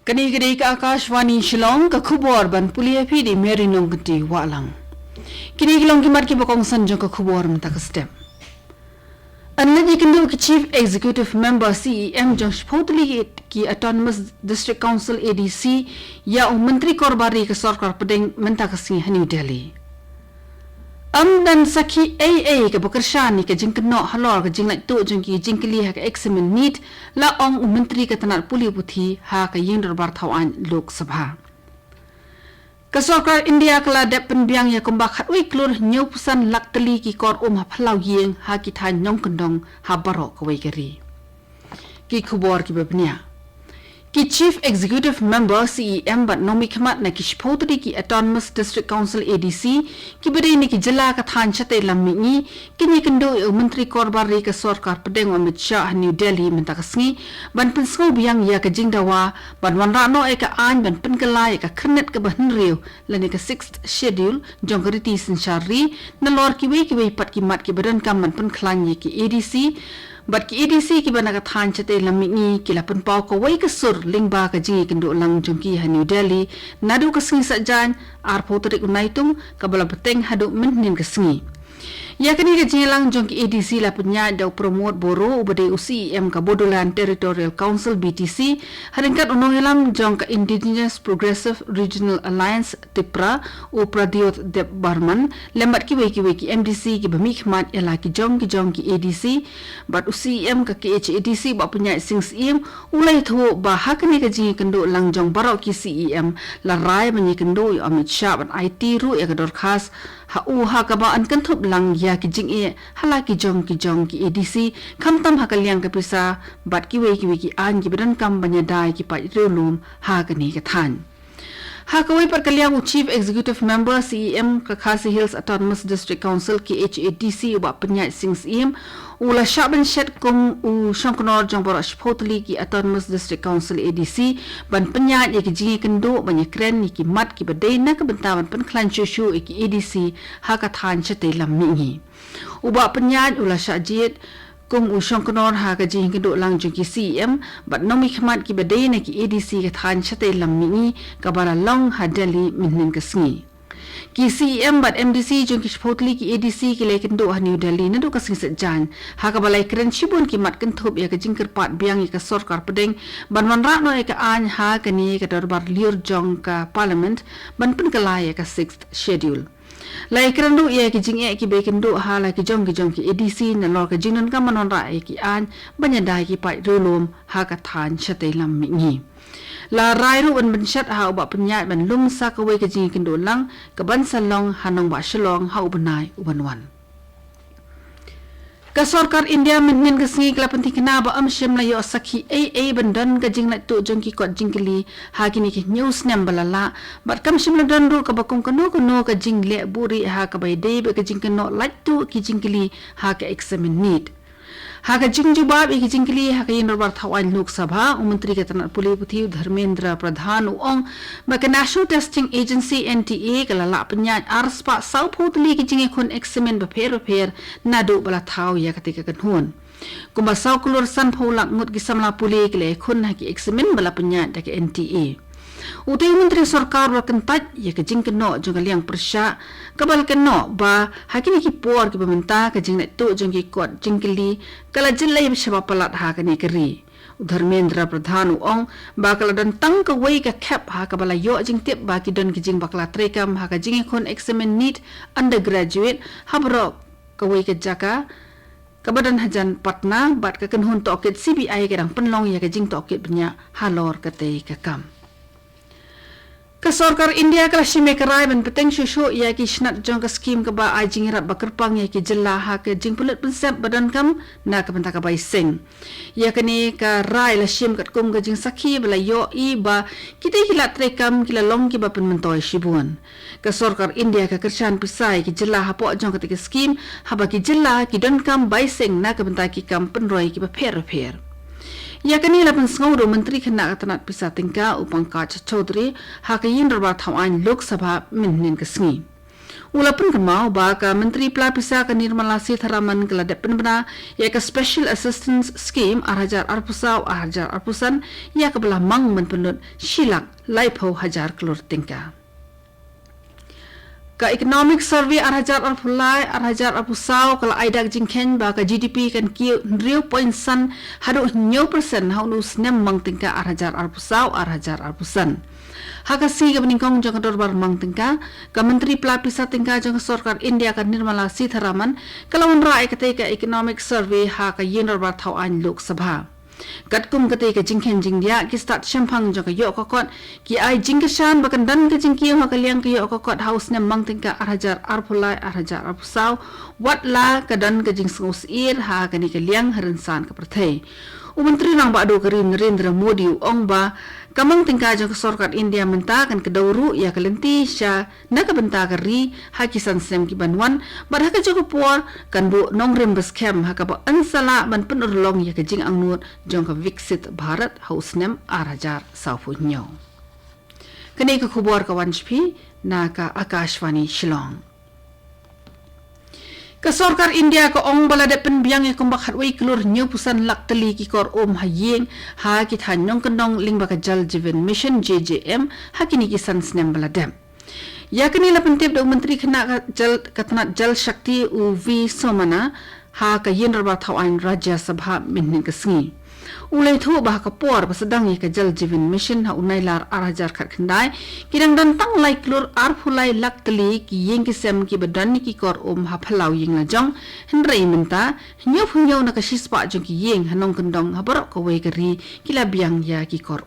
Kani-kani ka Akashvani Shillong ka khubor ban pulia phi di meri nongti walang. Kini kilong kimat ki bakong sanjong ka khubor mta ka step. Anlaji kindu ki Chief Executive Member CEM jong shpotli ki Autonomous District Council ADC ya Menteri Korbari ka Sarkar Pedeng menta ka New Delhi. Dan saki AA ke bekershani ke jingkeno halor ke jinglai tu jingki jingkli ha ke examen need la ong menteri ke tanat puli puthi ha ke yingder bar thawan lok sabha ke sarkar India kala dep penbiang ya kumbak hatwi klur nyupusan lakteli ki kor ha phlau yeng ha ki than nyong kendong ha barok ke wegeri ki khubor ki bebnia ki Chief Executive Member CEM bat nomi khmat na ki shpotri ki Autonomous District Council ADC ki beri ni ki jila ka than chate lammi ni kini kendo menteri korbari ka sarkar pedeng Amit Shah New Delhi menta kasngi ban pensko biang ya ka jingdawa ban wanra no e ka an ban penkelai ka khnet ka ban riu lani ka 6th schedule jongkariti sinshari na lor ki we pat ki mat ki badan kam man penklan ye ki ADC But ki EDC ki bana ka than chate lammi ni ki lapan pau ko wai ka sur lingba ka jingi kendo lang jongki ha New Delhi nadu ka singi sajan ar potrik unaitung ka bala beteng hadu mennin ka singi ya kani ka jingi lang jongki EDC la punya dau promote boro ubade UCEM ka Bodoland Territorial Council BTC haringkat unongilam jong ka Indigenous Progressive Regional Alliance TIPRA u Pradiot Deb Barman lembat ki weki MDC ki bami khmat ela ki jong ki ADC but UCEM ka KHADC ba punya sings im ulai tho ba hakani ka jingi kendo lang jong barok ki CEM la rai mani kendo Amit Shah ban IT ru ya ka dorkhas ha ka ba an kan thup lang ya ki jing e hala ki jong ki ADC kham tam ha ka liang ka pisa bat ki we ki an ki badan kam banya dai ki pa relum ha ka ni ka than ha ka wei par ka liang Chief Executive Member CEM ka Khasi Hills Autonomous District Council KHADC ba penya sings im ula shaban shet kong u shanknor jong bora shpotli ki Autonomous District Council ADC ban penya ye ki jingi kendo banya kren ni ki mat ki badai na ka bantawan pen klan shushu ki ADC ha ka than chate lammi ngi uba penya ula shajit kung u shanknor ha ka jingi kendo lang jong ki CEM bat nomi khmat ki badai na ki ADC ka than chate lammi ngi ka bara long ha Delhi minnin ka singi ki CEM bat MDC jong ki shpotli ki ADC ki lekin do ha New Delhi nadu ka sing jan ha ka balai kren shibun ki mat kan thop ya ka jingkar pat biang ya ka sarkar pedeng ban wan ra no ya ka an ha ka ni ka darbar liur jong ka parliament ban pen kala ya ka 6th schedule lai kren do ya ki jing e ki be ken do ha la ki jong ki ADC na lor ka jingnon ka manon ra ya ki an banya dai ki pai rolom ha ka than chate lam mi ngi la rairu ban shat ha ba penya ban lum sa ka wei ka jingi kendo lang ka ban salong hanong ba Shillong ha ubanai ubanwan ka sarkar India minnin ka singi kala penting kana ba am shim la yo sakhi AA ban dan ka jing la tu jong ki kot jingkli ha kini ki news nem balala bat kam shim la dan ru ka bakong kano ka jing le buri ha ka bai dei ba ka jing kano la tu ki jingkli ha ka examine need Haka jingjubab iki jingkli haka yinrobar thawan Lok Sabha Menteri ke Tanat Puli Puthi Dharmendra Pradhan uong baka National Testing Agency NTA kalala penyat arspa sau putli ki jingi khun examen ba pher nadu bala thau ya ketika kanhun kumba sau kulur san pholak ngut ki samla puli kle khun haki examen bala penyat dak NTA Utai Menteri Sarkar berkan taj ya ke jing keno jong liang persya kabal keno ba hakini ki por ki pemerintah ke jing tu jong ki kot jingkli kala jilai bersama pelat ha kani keri Dharmendra Pradhan uong ba kala dan tang ka wei ka cap ha ka bala yo jing tip ba ki don ki jing bakla trekam ha ka jing khon examen need undergraduate habro ka wei ka jaka kabadan hajan Patna bat ka kanhun tokit CBI ke dang penlong ya ka jing tokit benya halor ka te ka kam ka sarkar India ka shime karai ban peteng shushu ya ki shnat jong ka scheme ka ba ai jing rat bakerpang ya ki jilla ha ka jing pulut pensep badan kam na ka banta ka bai sing ya kani ka rai la shim kat kum ka jing sakhi bala yo I ba kite hilat trekam kila long ki ba pen mentoi shibun ka sarkar India ka kershan pisai ki jilla ha po jong ka te scheme ha ba ki jilla ki don kam bai sing na ka banta ki kam penroi ki ba pher Ya kani lapan sengau menteri kena katanat pisah tingka upang kaca Chaudhry hakayin darbar thawan Lok Sabha minnin kesengi. Walaupun kemau baka Menteri Pelapisa ke Nirmala Sitharaman ke ladap penbena ia ke Special Assistance Scheme arhajar arpusau arhajar arpusan ia ke belah mang menpenut silak laipo hajar kelur tingka. Ka Economic Survey arhajar arpulai arhajar arpusau kalau aidak jingken baka GDP kan kiu 0.1 hadu 9% haunu snem mang tingka arhajar arpusau arhajar arpusan. Khasi ke peningkong jang kedorbar mang tingka ke Menteri Pelapisa tingka jang Sarkar India ke Nirmala Sitharaman kalau menrai ketika Economic Survey ke Yenerbar Tauan Lok Sabha. Katkum ketika jingken jing dia ki start champang jang ke yok kokot ki ai jingkesan bahkan dan ke jingki ke liang ke yok kokot haus nem mang tingka arhajar arpulai arhajar arpusau watla ke dan ke jing sengus ir ke ni ke liang herensan ke pertai. Menteri nang bado kerin Narendra Modi ong ba kamang tingka jang Sarkar India mentakan ke dauru ia kelenti sya nak benta keri hakisan sem ki banwan bar hak joko por kan bu nong rembes kem hak ba ansala ban penurlong ia ke jing angnut jang ke Viksit Bharat hausnem arhajar saupunyo. Kene ke khubor kawan shpi na ka Akashvani Shillong. Ke Sarkar India ke ong balada penbiang yang kumbak hatway kelur pusan lak teli ki kor hayeng ha kit hanyong kendong ling baka Jal Jeevan Mission JJM ha kini kisan snem baladam. Ya kini la pentip da Menteri kena katanat Jal Shakti UV Somana ha ka Yenerbar Tauan Rajya Sabha minhin kesengi. Ulai thu bah kapor pasedang ke Jal Jeevan Mission ha unai lar arhajar khat khandai kidang dan tang lai klur arphulai lak teli ki yeng kisem ki badan ki kor ha phalau yeng la jong hendrai minta nyop hunyo na ka shispa jong ki yeng hanong kendong ha barok ko we keri kila biang ya ki kor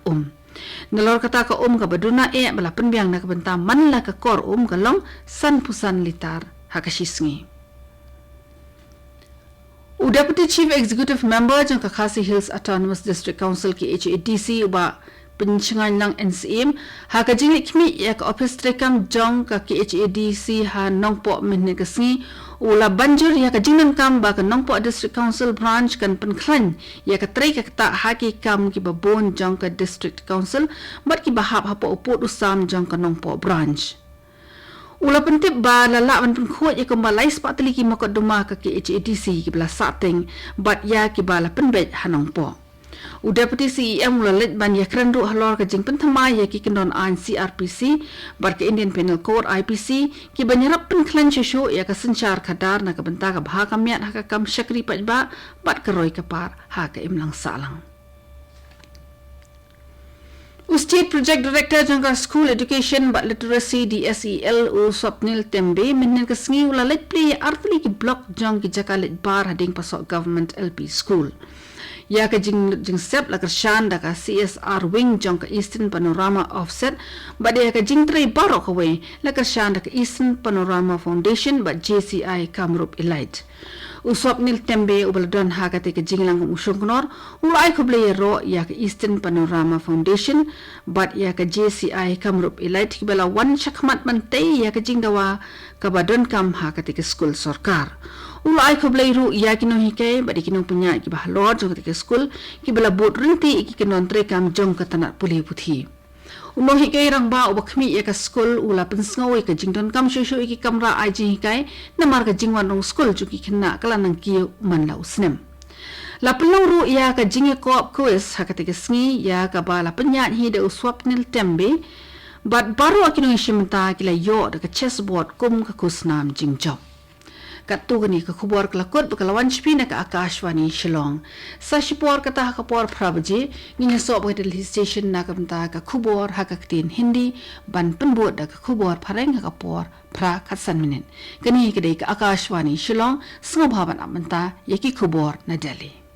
nalor kata ka ka baduna bala penbiang na ka benta man la ka kor ka long san pusan litar ha ka shisngi. Deputy Chief Executive Member jang ka Khasi Hills Autonomous District Council ki HADC uba penchengan lang NCM ha ka jingli kmi ya ka office trekam jong ka HADC ha nongpo minne kasngi ula banjur ya ka jingnan kam ba ka nongpo District Council branch kan penklan ya ka trei ka ta ha ki kam ki babon jong ka District Council bat ki bahap ha po uput usam jong ka nongpo branch. Ula pentip ba lala man penkhot ya kembali sepak teli ki makot duma ke HADC ki bela sateng bat ya ki bala penbet hanong po. Deputy CEM ula let ban ya krendu halor ke jing pentama ya ki kendon an CRPC bat ke Indian Penal Code IPC ki banyarap penklan shushu ya ka sencar kadar na ka benta ka bha kamiat ha ka kam syakri pajba bat ke roi kapar ha ka imlang salang. State Project Director jangka School Education but Literacy DSEL Swapnil Tembe minhen kesengi ula let play artli ki block jang ki jakalit bar hading pasok government LP school. Ya ka jing sep la kershan da ka CSR wing jang ka Eastern Panorama Offset but ya ka jing tray barok away la kershan da ka Eastern Panorama Foundation but JCI Kamrup Elite. Swapnil Tembe ubaladon ha ka te ka jinglang usong knor ulai khoble ro ya ka Eastern Panorama Foundation but ya ka JCI Kamrup Elite ki bala wan shakmat mante ya ka jingdawa ka badon kam ha ka te ka school sarkar ulai khoble ru ya ki no hike badi ki no punya ki bahlor jong te ka school ki bala bot rinti ki non tre kam jong ka tanat puli puthi umong hikai rang ba ubakmi ya ka school ula pensngoi ka jingdon kam shushu iki kamra aji hikai namar ka jingwan rong school juki kena kala nang kiu man la usnem la pelong ru ya ka jinge ko quiz hakate ka sngi ya ka ba la penyat hi de Swapnil Tembe bat baru akino shimta kila yo de ka chessboard kum ka kusnam jingjob katu gani ka khubor klakot bakalawan shpina ka Akashvani Shillong sa shipor kata ka por prabji nginya so ba del station na kamta ka khubor hakaktin Hindi ban penbot da ka khubor phareng ka por pra khatsan minin kani ka dei ka Akashvani Shillong sngo bhaban amanta yaki khubor na Delhi.